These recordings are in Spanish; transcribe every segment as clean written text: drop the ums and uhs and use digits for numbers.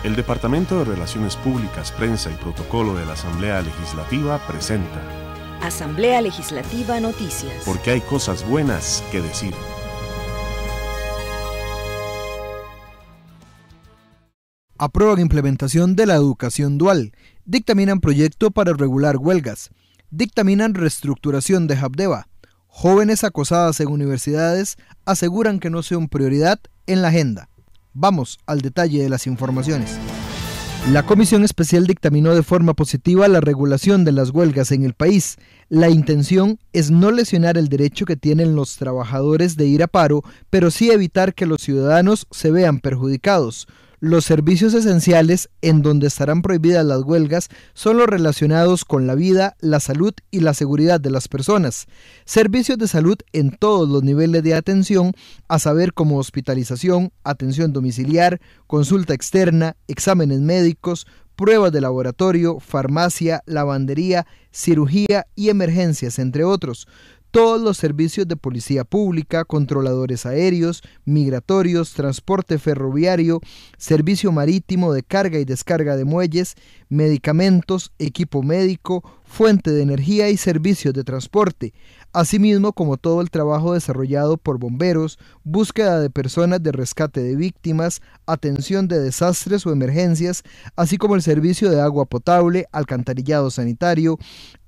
El Departamento de Relaciones Públicas, Prensa y Protocolo de la Asamblea Legislativa presenta Asamblea Legislativa Noticias. Porque hay cosas buenas que decir. Aprueban implementación de la educación dual. Dictaminan proyecto para regular huelgas. Dictaminan reestructuración de Habdeba. Jóvenes acosadas en universidades aseguran que no son prioridad en la agenda. Vamos al detalle de las informaciones. La Comisión Especial dictaminó de forma positiva la regulación de las huelgas en el país. La intención es no lesionar el derecho que tienen los trabajadores de ir a paro, pero sí evitar que los ciudadanos se vean perjudicados. Los servicios esenciales en donde estarán prohibidas las huelgas son los relacionados con la vida, la salud y la seguridad de las personas. Servicios de salud en todos los niveles de atención, a saber como hospitalización, atención domiciliar, consulta externa, exámenes médicos, pruebas de laboratorio, farmacia, lavandería, cirugía y emergencias, entre otros. Todos los servicios de policía pública, controladores aéreos, migratorios, transporte ferroviario, servicio marítimo de carga y descarga de muelles, medicamentos, equipo médico, fuente de energía y servicios de transporte, asimismo como todo el trabajo desarrollado por bomberos, búsqueda de personas de rescate de víctimas, atención de desastres o emergencias, así como el servicio de agua potable, alcantarillado sanitario,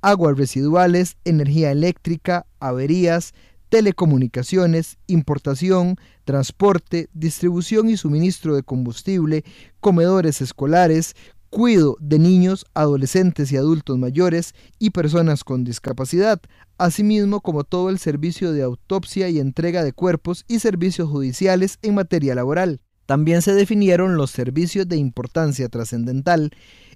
aguas residuales, energía eléctrica, averías, telecomunicaciones, importación, transporte, distribución y suministro de combustible, comedores escolares, cuidado de niños, adolescentes y adultos mayores y personas con discapacidad, asimismo como todo el servicio de autopsia y entrega de cuerpos y servicios judiciales en materia laboral. También se definieron los servicios de importancia trascendental,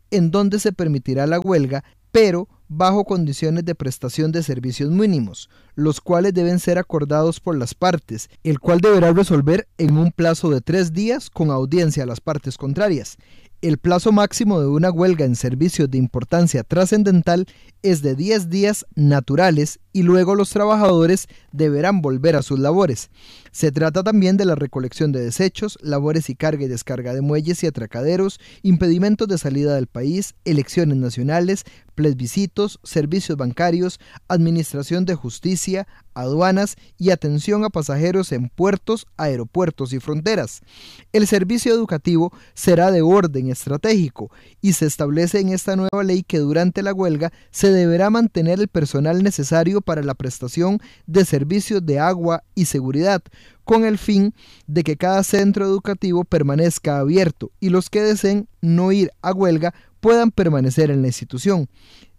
en donde se permitirá la huelga, pero bajo condiciones de prestación de servicios mínimos, los cuales deben ser acordados por las partes, el cual deberá resolver en un plazo de 3 días con audiencia a las partes contrarias. El plazo máximo de una huelga en servicios de importancia trascendental es de 10 días naturales y luego los trabajadores deberán volver a sus labores. Se trata también de la recolección de desechos, labores y carga y descarga de muelles y atracaderos, impedimentos de salida del país, elecciones nacionales, plebiscitos, servicios bancarios, administración de justicia, aduanas y atención a pasajeros en puertos, aeropuertos y fronteras. El servicio educativo será de orden estratégico y se establece en esta nueva ley que durante la huelga se deberá mantener el personal necesario para la prestación de servicios de agua y seguridad, con el fin de que cada centro educativo permanezca abierto y los que deseen no ir a huelga puedan permanecer en la institución.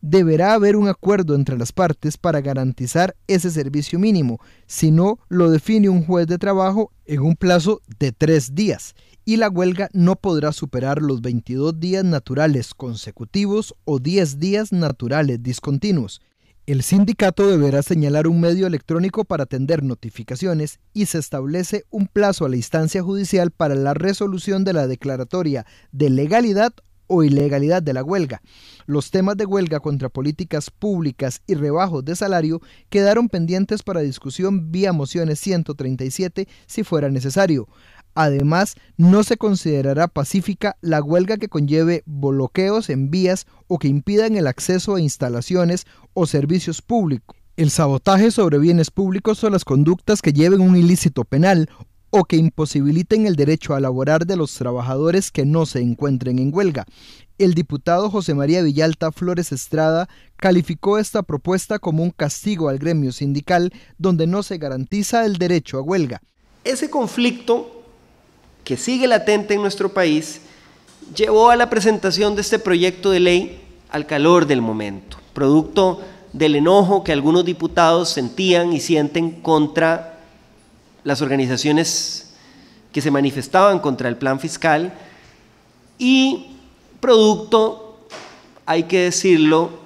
Deberá haber un acuerdo entre las partes para garantizar ese servicio mínimo, si no lo define un juez de trabajo en un plazo de 3 días, y la huelga no podrá superar los 22 días naturales consecutivos o 10 días naturales discontinuos. El sindicato deberá señalar un medio electrónico para atender notificaciones y se establece un plazo a la instancia judicial para la resolución de la declaratoria de legalidad o ilegalidad de la huelga. Los temas de huelga contra políticas públicas y rebajos de salario quedaron pendientes para discusión vía mociones 137 si fuera necesario. Además, no se considerará pacífica la huelga que conlleve bloqueos en vías o que impidan el acceso a instalaciones o servicios públicos. El sabotaje sobre bienes públicos o las conductas que lleven un ilícito penal o que imposibiliten el derecho a laborar de los trabajadores que no se encuentren en huelga. El diputado José María Villalta Flores Estrada calificó esta propuesta como un castigo al gremio sindical donde no se garantiza el derecho a huelga. Ese conflicto que sigue latente en nuestro país llevó a la presentación de este proyecto de ley al calor del momento, producto del enojo que algunos diputados sentían y sienten contra las organizaciones que se manifestaban contra el plan fiscal y producto, hay que decirlo,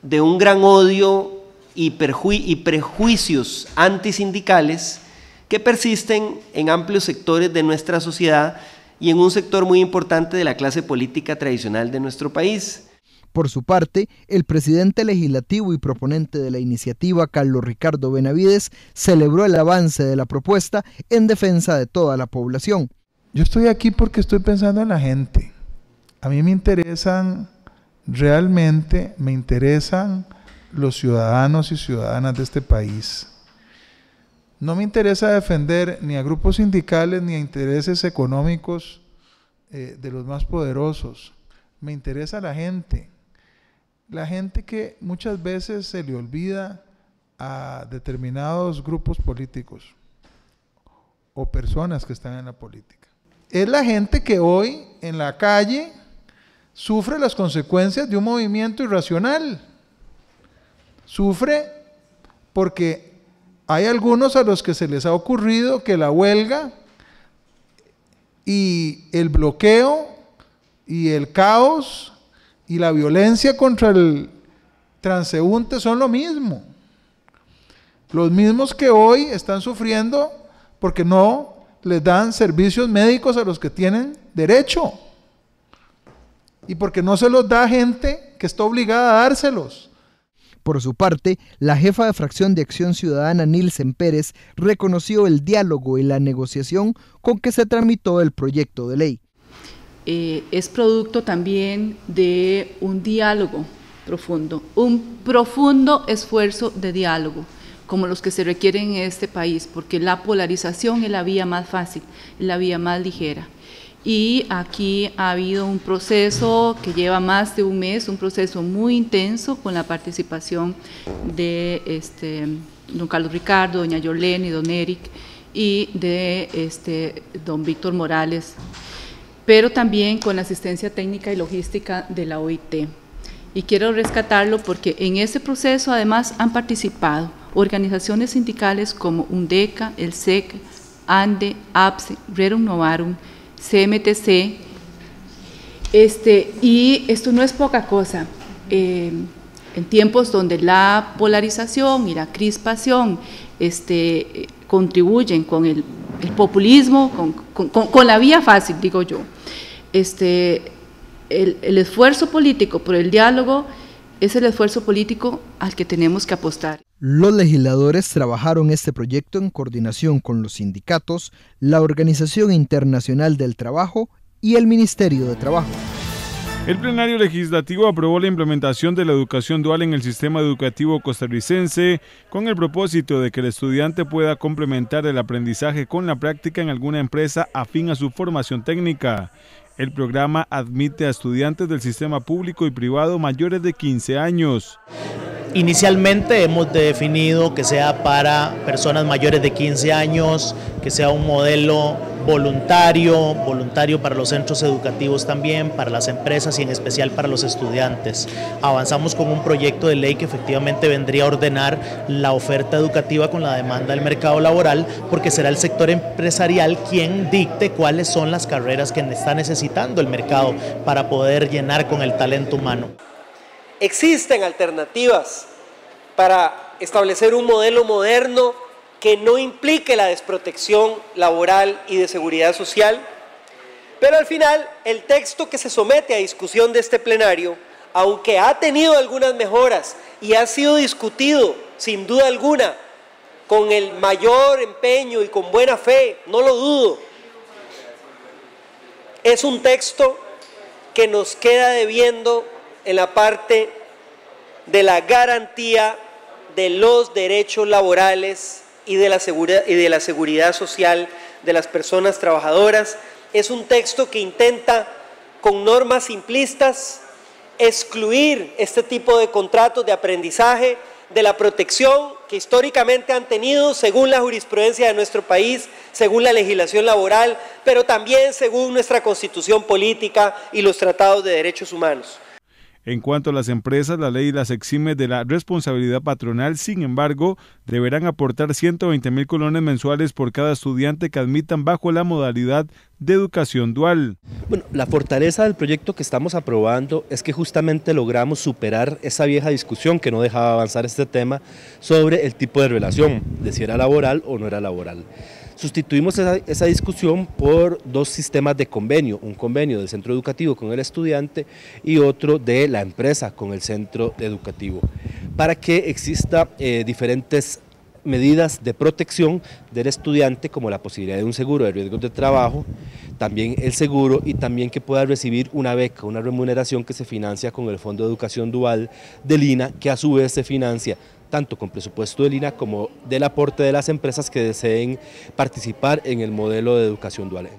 de un gran odio y prejuicios antisindicales que persisten en amplios sectores de nuestra sociedad y en un sector muy importante de la clase política tradicional de nuestro país. Por su parte, el presidente legislativo y proponente de la iniciativa, Carlos Ricardo Benavides, celebró el avance de la propuesta en defensa de toda la población. Yo estoy aquí porque estoy pensando en la gente. A mí me interesan, realmente me interesan los ciudadanos y ciudadanas de este país. No me interesa defender ni a grupos sindicales ni a intereses económicos de los más poderosos. Me interesa la gente que muchas veces se le olvida a determinados grupos políticos o personas que están en la política. Es la gente que hoy en la calle sufre las consecuencias de un movimiento irracional. Sufre porque hay algunos a los que se les ha ocurrido que la huelga y el bloqueo y el caos y la violencia contra el transeúnte son lo mismo. Los mismos que hoy están sufriendo porque no les dan servicios médicos a los que tienen derecho y porque no se los da gente que está obligada a dárselos. Por su parte, la jefa de fracción de Acción Ciudadana, Nilsen Pérez, reconoció el diálogo y la negociación con que se tramitó el proyecto de ley. Es producto también de un diálogo profundo, un profundo esfuerzo de diálogo, como los que se requieren en este país, porque la polarización es la vía más fácil, es la vía más ligera. Y aquí ha habido un proceso que lleva más de un mes, un proceso muy intenso con la participación de don Carlos Ricardo, doña Yolene y don Eric y de don Víctor Morales, pero también con la asistencia técnica y logística de la OIT. Y quiero rescatarlo porque en ese proceso además han participado organizaciones sindicales como UNDECA, el SEC, ANDE, APSE, Rerum Novarum, CMTC, y esto no es poca cosa. En tiempos donde la polarización y la crispación contribuyen con el populismo, con la vía fácil, digo yo, el esfuerzo político por el diálogo es el esfuerzo político al que tenemos que apostar. Los legisladores trabajaron este proyecto en coordinación con los sindicatos, la Organización Internacional del Trabajo y el Ministerio de Trabajo. El plenario legislativo aprobó la implementación de la educación dual en el sistema educativo costarricense con el propósito de que el estudiante pueda complementar el aprendizaje con la práctica en alguna empresa afín a su formación técnica. El programa admite a estudiantes del sistema público y privado mayores de 15 años. Inicialmente hemos definido que sea para personas mayores de 15 años, que sea un modelo voluntario para los centros educativos también, para las empresas y en especial para los estudiantes. Avanzamos con un proyecto de ley que efectivamente vendría a ordenar la oferta educativa con la demanda del mercado laboral, porque será el sector empresarial quien dicte cuáles son las carreras que está necesitando el mercado para poder llenar con el talento humano. Existen alternativas para establecer un modelo moderno que no implique la desprotección laboral y de seguridad social, pero al final el texto que se somete a discusión de este plenario, aunque ha tenido algunas mejoras y ha sido discutido sin duda alguna con el mayor empeño y con buena fe, no lo dudo, es un texto que nos queda debiendo en la parte de la garantía de los derechos laborales y de la seguridad social de las personas trabajadoras. Es un texto que intenta, con normas simplistas, excluir este tipo de contratos de aprendizaje de la protección que históricamente han tenido según la jurisprudencia de nuestro país, según la legislación laboral, pero también según nuestra Constitución política y los tratados de derechos humanos. En cuanto a las empresas, la ley las exime de la responsabilidad patronal, sin embargo, deberán aportar 120,000 colones mensuales por cada estudiante que admitan bajo la modalidad de educación dual. Bueno, la fortaleza del proyecto que estamos aprobando es que justamente logramos superar esa vieja discusión que no dejaba avanzar este tema sobre el tipo de relación, de si era laboral o no era laboral. Sustituimos esa discusión por dos sistemas de convenio, un convenio del centro educativo con el estudiante y otro de la empresa con el centro educativo, para que exista diferentes medidas de protección del estudiante, como la posibilidad de un seguro de riesgos de trabajo, también el seguro y también que pueda recibir una beca, una remuneración que se financia con el Fondo de Educación Dual del INA, que a su vez se financia tanto con presupuesto del INA como del aporte de las empresas que deseen participar en el modelo de educación dual.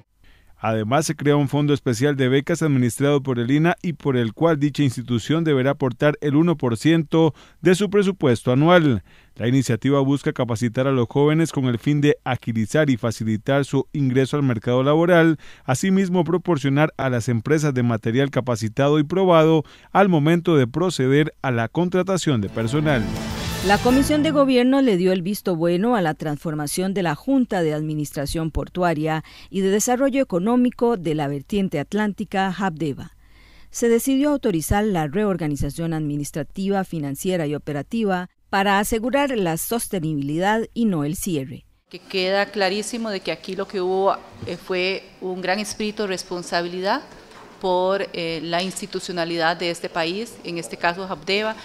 Además, se crea un fondo especial de becas administrado por el INA y por el cual dicha institución deberá aportar el 1% de su presupuesto anual. La iniciativa busca capacitar a los jóvenes con el fin de agilizar y facilitar su ingreso al mercado laboral, asimismo proporcionar a las empresas de material capacitado y probado al momento de proceder a la contratación de personal. La Comisión de Gobierno le dio el visto bueno a la transformación de la Junta de Administración Portuaria y de Desarrollo Económico de la Vertiente Atlántica, JAPDEVA. Se decidió autorizar la reorganización administrativa, financiera y operativa para asegurar la sostenibilidad y no el cierre. Que queda clarísimo de que aquí lo que hubo fue un gran espíritu de responsabilidad por la institucionalidad de este país, en este caso JAPDEVA,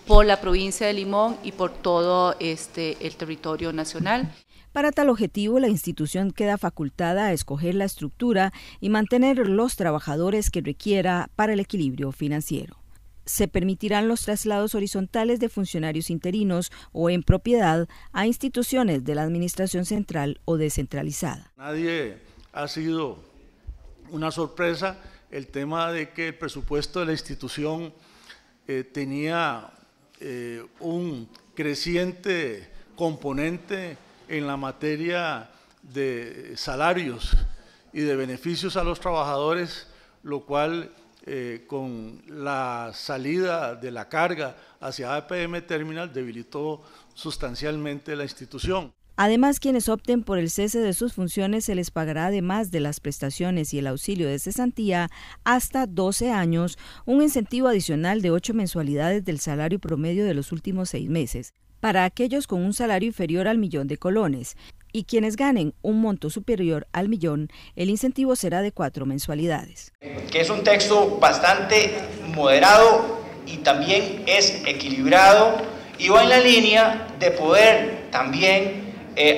por la provincia de Limón y por todo el territorio nacional. Para tal objetivo, la institución queda facultada a escoger la estructura y mantener los trabajadores que requiera para el equilibrio financiero. Se permitirán los traslados horizontales de funcionarios interinos o en propiedad a instituciones de la administración central o descentralizada. Nadie ha sido una sorpresa el tema de que el presupuesto de la institución tenía un creciente componente en la materia de salarios y de beneficios a los trabajadores, lo cual con la salida de la carga hacia APM Terminal debilitó sustancialmente la institución. Además, quienes opten por el cese de sus funciones se les pagará, además de las prestaciones y el auxilio de cesantía, hasta 12 años, un incentivo adicional de 8 mensualidades del salario promedio de los últimos 6 meses, para aquellos con un salario inferior al 1.000.000 de colones, y quienes ganen un monto superior al 1.000.000, el incentivo será de 4 mensualidades. Que es un texto bastante moderado y también es equilibrado y va en la línea de poder también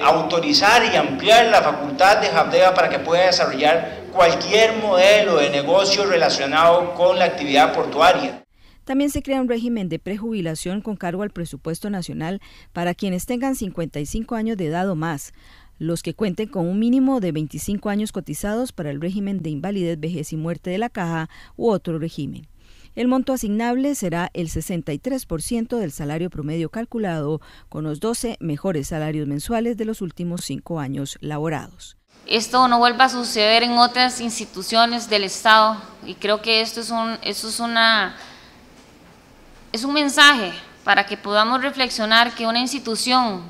autorizar y ampliar la facultad de JAPDEVA para que pueda desarrollar cualquier modelo de negocio relacionado con la actividad portuaria. También se crea un régimen de prejubilación con cargo al presupuesto nacional para quienes tengan 55 años de edad o más, los que cuenten con un mínimo de 25 años cotizados para el régimen de invalidez, vejez y muerte de la Caja u otro régimen. El monto asignable será el 63% del salario promedio calculado con los 12 mejores salarios mensuales de los últimos 5 años laborados. Esto no vuelva a suceder en otras instituciones del Estado y creo que esto es un mensaje para que podamos reflexionar que una institución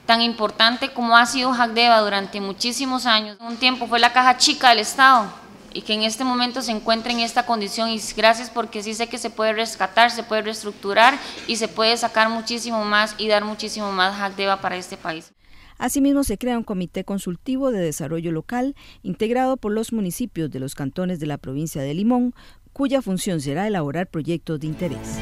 tan importante como ha sido JAPDEVA durante muchísimos años, un tiempo fue la caja chica del Estado, y que en este momento se encuentra en esta condición, y gracias porque sí sé que se puede rescatar, se puede reestructurar y se puede sacar muchísimo más y dar muchísimo más JAPDEVA para este país. Asimismo, se crea un comité consultivo de desarrollo local integrado por los municipios de los cantones de la provincia de Limón, cuya función será elaborar proyectos de interés.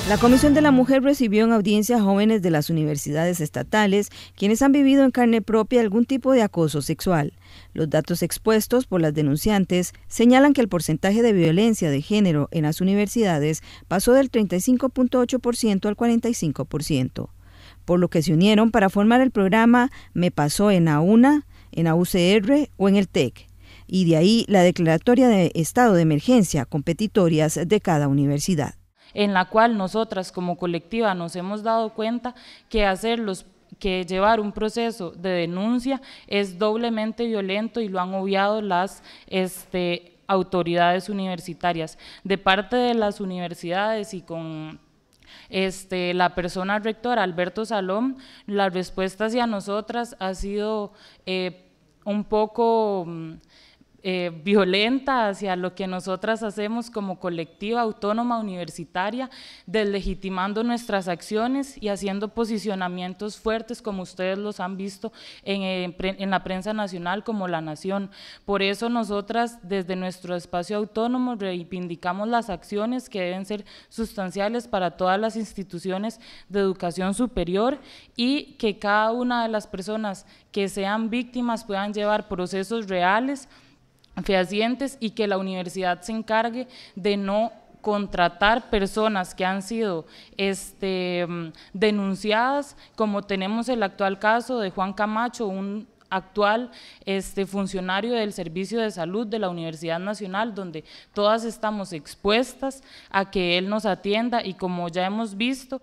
La Comisión de la Mujer recibió en audiencia a jóvenes de las universidades estatales quienes han vivido en carne propia algún tipo de acoso sexual. Los datos expuestos por las denunciantes señalan que el porcentaje de violencia de género en las universidades pasó del 35.8% al 45%, por lo que se unieron para formar el programa Me Pasó en AUNA, en AUCR o en el TEC, y de ahí la declaratoria de estado de emergencia competitorias de cada universidad, en la cual nosotras como colectiva nos hemos dado cuenta que llevar un proceso de denuncia es doblemente violento y lo han obviado las autoridades universitarias. De parte de las universidades y con la persona rectora Alberto Salom, la respuesta hacia nosotras ha sido un poco violenta hacia lo que nosotras hacemos como colectiva autónoma universitaria, deslegitimando nuestras acciones y haciendo posicionamientos fuertes como ustedes los han visto en la prensa nacional como La Nación. Por eso nosotras desde nuestro espacio autónomo reivindicamos las acciones que deben ser sustanciales para todas las instituciones de educación superior y que cada una de las personas que sean víctimas puedan llevar procesos reales fehacientes y que la universidad se encargue de no contratar personas que han sido denunciadas, como tenemos el actual caso de Juan Camacho, un actual funcionario del Servicio de Salud de la Universidad Nacional, donde todas estamos expuestas a que él nos atienda y como ya hemos visto.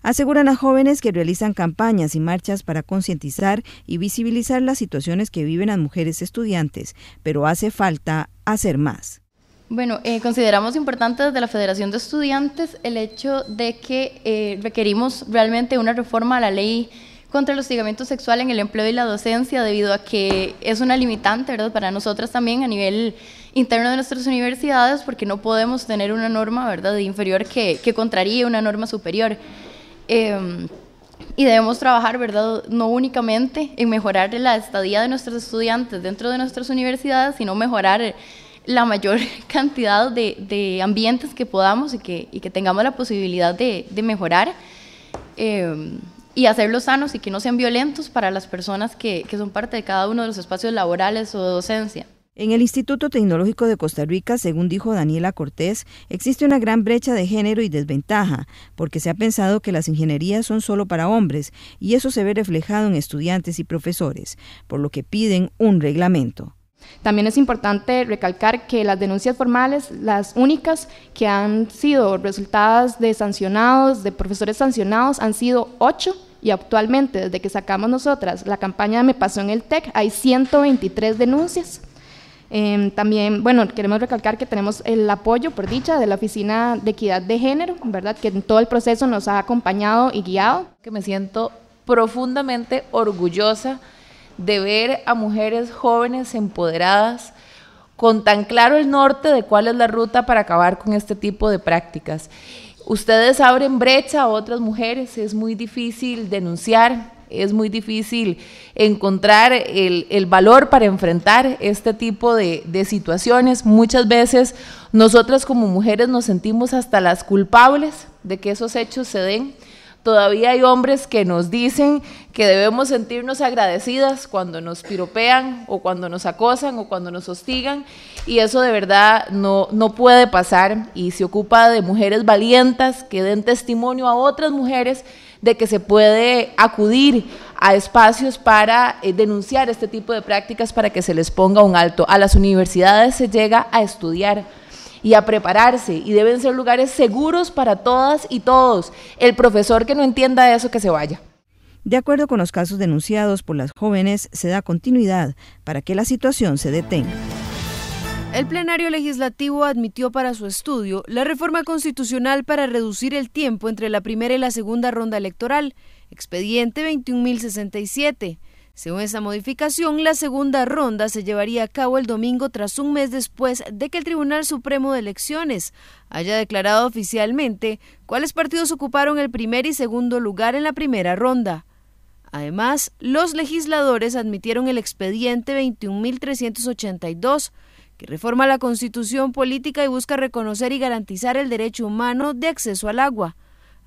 Aseguran a jóvenes que realizan campañas y marchas para concientizar y visibilizar las situaciones que viven las mujeres estudiantes, pero hace falta hacer más. Bueno, consideramos importante desde la Federación de Estudiantes el hecho de que requerimos realmente una reforma a la ley contra el hostigamiento sexual en el empleo y la docencia, debido a que es una limitante, ¿verdad?, para nosotras también a nivel interno de nuestras universidades, porque no podemos tener una norma, ¿verdad?, inferior que contraríe una norma superior. Y debemos trabajar, ¿verdad?, no únicamente en mejorar la estadía de nuestros estudiantes dentro de nuestras universidades, sino mejorar la mayor cantidad de ambientes que podamos y que tengamos la posibilidad de mejorar y hacerlos sanos y que no sean violentos para las personas que son parte de cada uno de los espacios laborales o de docencia. En el Instituto Tecnológico de Costa Rica, según dijo Daniela Cortés, existe una gran brecha de género y desventaja, porque se ha pensado que las ingenierías son solo para hombres, y eso se ve reflejado en estudiantes y profesores, por lo que piden un reglamento. También es importante recalcar que las denuncias formales, las únicas que han sido resultadas de sancionados, de profesores sancionados, han sido 8, y actualmente, desde que sacamos nosotras la campaña Me Pasó en el TEC, hay 123 denuncias. También, bueno, queremos recalcar que tenemos el apoyo, por dicha, de la Oficina de Equidad de Género, ¿verdad?, que en todo el proceso nos ha acompañado y guiado. Que me siento profundamente orgullosa de ver a mujeres jóvenes empoderadas con tan claro el norte de cuál es la ruta para acabar con este tipo de prácticas. Ustedes abren brecha a otras mujeres, es muy difícil denunciar, es muy difícil encontrar el valor para enfrentar este tipo de situaciones. Muchas veces nosotras como mujeres nos sentimos hasta las culpables de que esos hechos se den. Todavía hay hombres que nos dicen que debemos sentirnos agradecidas cuando nos piropean o cuando nos acosan o cuando nos hostigan, y eso de verdad no puede pasar, y se ocupa de mujeres valientes que den testimonio a otras mujeres de que se puede acudir a espacios para denunciar este tipo de prácticas para que se les ponga un alto. A las universidades se llega a estudiar y a prepararse, y deben ser lugares seguros para todas y todos. El profesor que no entienda eso, que se vaya. De acuerdo con los casos denunciados por las jóvenes, se da continuidad para que la situación se detenga. El plenario legislativo admitió para su estudio la reforma constitucional para reducir el tiempo entre la primera y la segunda ronda electoral, expediente 21.067. Según esa modificación, la segunda ronda se llevaría a cabo el domingo tras un mes después de que el Tribunal Supremo de Elecciones haya declarado oficialmente cuáles partidos ocuparon el primer y segundo lugar en la primera ronda. Además, los legisladores admitieron el expediente 21.382, que reforma la Constitución política y busca reconocer y garantizar el derecho humano de acceso al agua.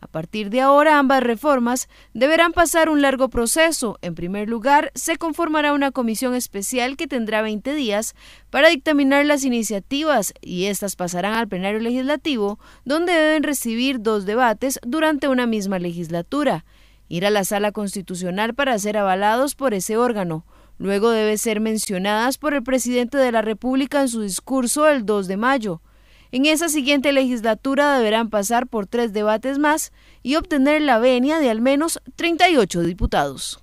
A partir de ahora, ambas reformas deberán pasar un largo proceso. En primer lugar, se conformará una comisión especial que tendrá 20 días para dictaminar las iniciativas, y estas pasarán al plenario legislativo, donde deben recibir 2 debates durante una misma legislatura. Ir a la Sala Constitucional para ser avalados por ese órgano. Luego deben ser mencionadas por el presidente de la República en su discurso el 2 de mayo. En esa siguiente legislatura deberán pasar por 3 debates más y obtener la venia de al menos 38 diputados.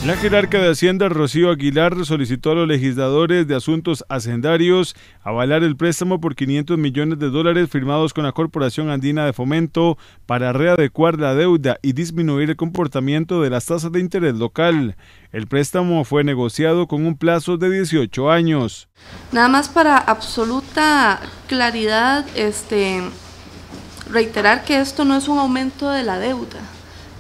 La jerarca de Hacienda, Rocío Aguilar, solicitó a los legisladores de asuntos hacendarios avalar el préstamo por $500 millones firmados con la Corporación Andina de Fomento para readecuar la deuda y disminuir el comportamiento de las tasas de interés local. El préstamo fue negociado con un plazo de 18 años. Nada más para absoluta claridad, reiterar que esto no es un aumento de la deuda,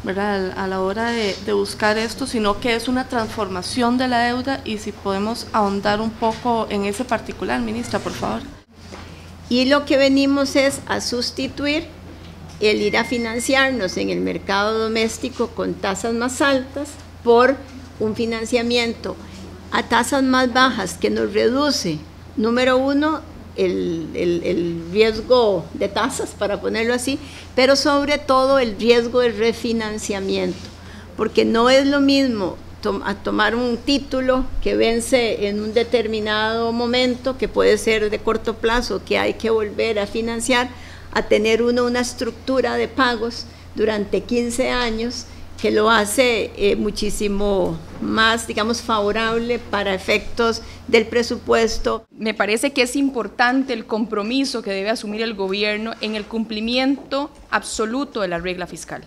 ¿verdad?, a la hora de buscar esto, sino que es una transformación de la deuda, y si podemos ahondar un poco en ese particular, ministra, por favor. Y lo que venimos es a sustituir el ir a financiarnos en el mercado doméstico con tasas más altas por un financiamiento a tasas más bajas, que nos reduce, número uno, el riesgo de tasas, para ponerlo así, pero sobre todo el riesgo de refinanciamiento, porque no es lo mismo tomar un título que vence en un determinado momento, que puede ser de corto plazo, que hay que volver a financiar, a tener una estructura de pagos durante 15 años, que lo hace muchísimo más, digamos, favorable para efectos del presupuesto. Me parece que es importante el compromiso que debe asumir el gobierno en el cumplimiento absoluto de la regla fiscal.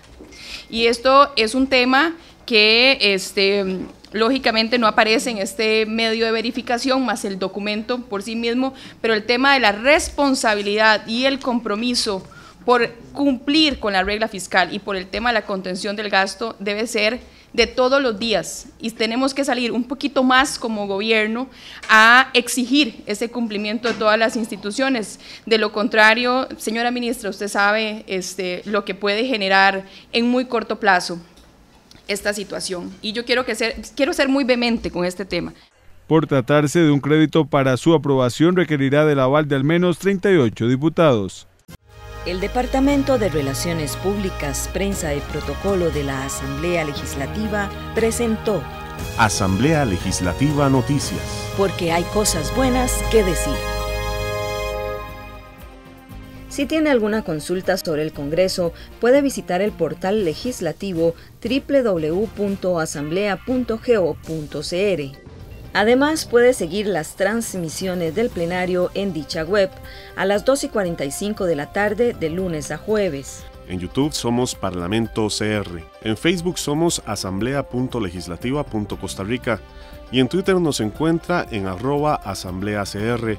Y esto es un tema que lógicamente no aparece en este medio de verificación, más el documento por sí mismo, pero el tema de la responsabilidad y el compromiso por cumplir con la regla fiscal y por el tema de la contención del gasto debe ser de todos los días, y tenemos que salir un poquito más como gobierno a exigir ese cumplimiento de todas las instituciones. De lo contrario, señora ministra, usted sabe lo que puede generar en muy corto plazo esta situación, y yo quiero ser muy vehemente con este tema. Por tratarse de un crédito para su aprobación, requerirá del aval de al menos 38 diputados. El Departamento de Relaciones Públicas, Prensa y Protocolo de la Asamblea Legislativa presentó Asamblea Legislativa Noticias. Porque hay cosas buenas que decir. Si tiene alguna consulta sobre el Congreso, puede visitar el portal legislativo www.asamblea.go.cr. Además, puede seguir las transmisiones del plenario en dicha web a las 2:45 de la tarde de lunes a jueves. En YouTube somos Parlamento CR, en Facebook somos asamblea.legislativa.costarrica y en Twitter nos encuentra en @asambleacr.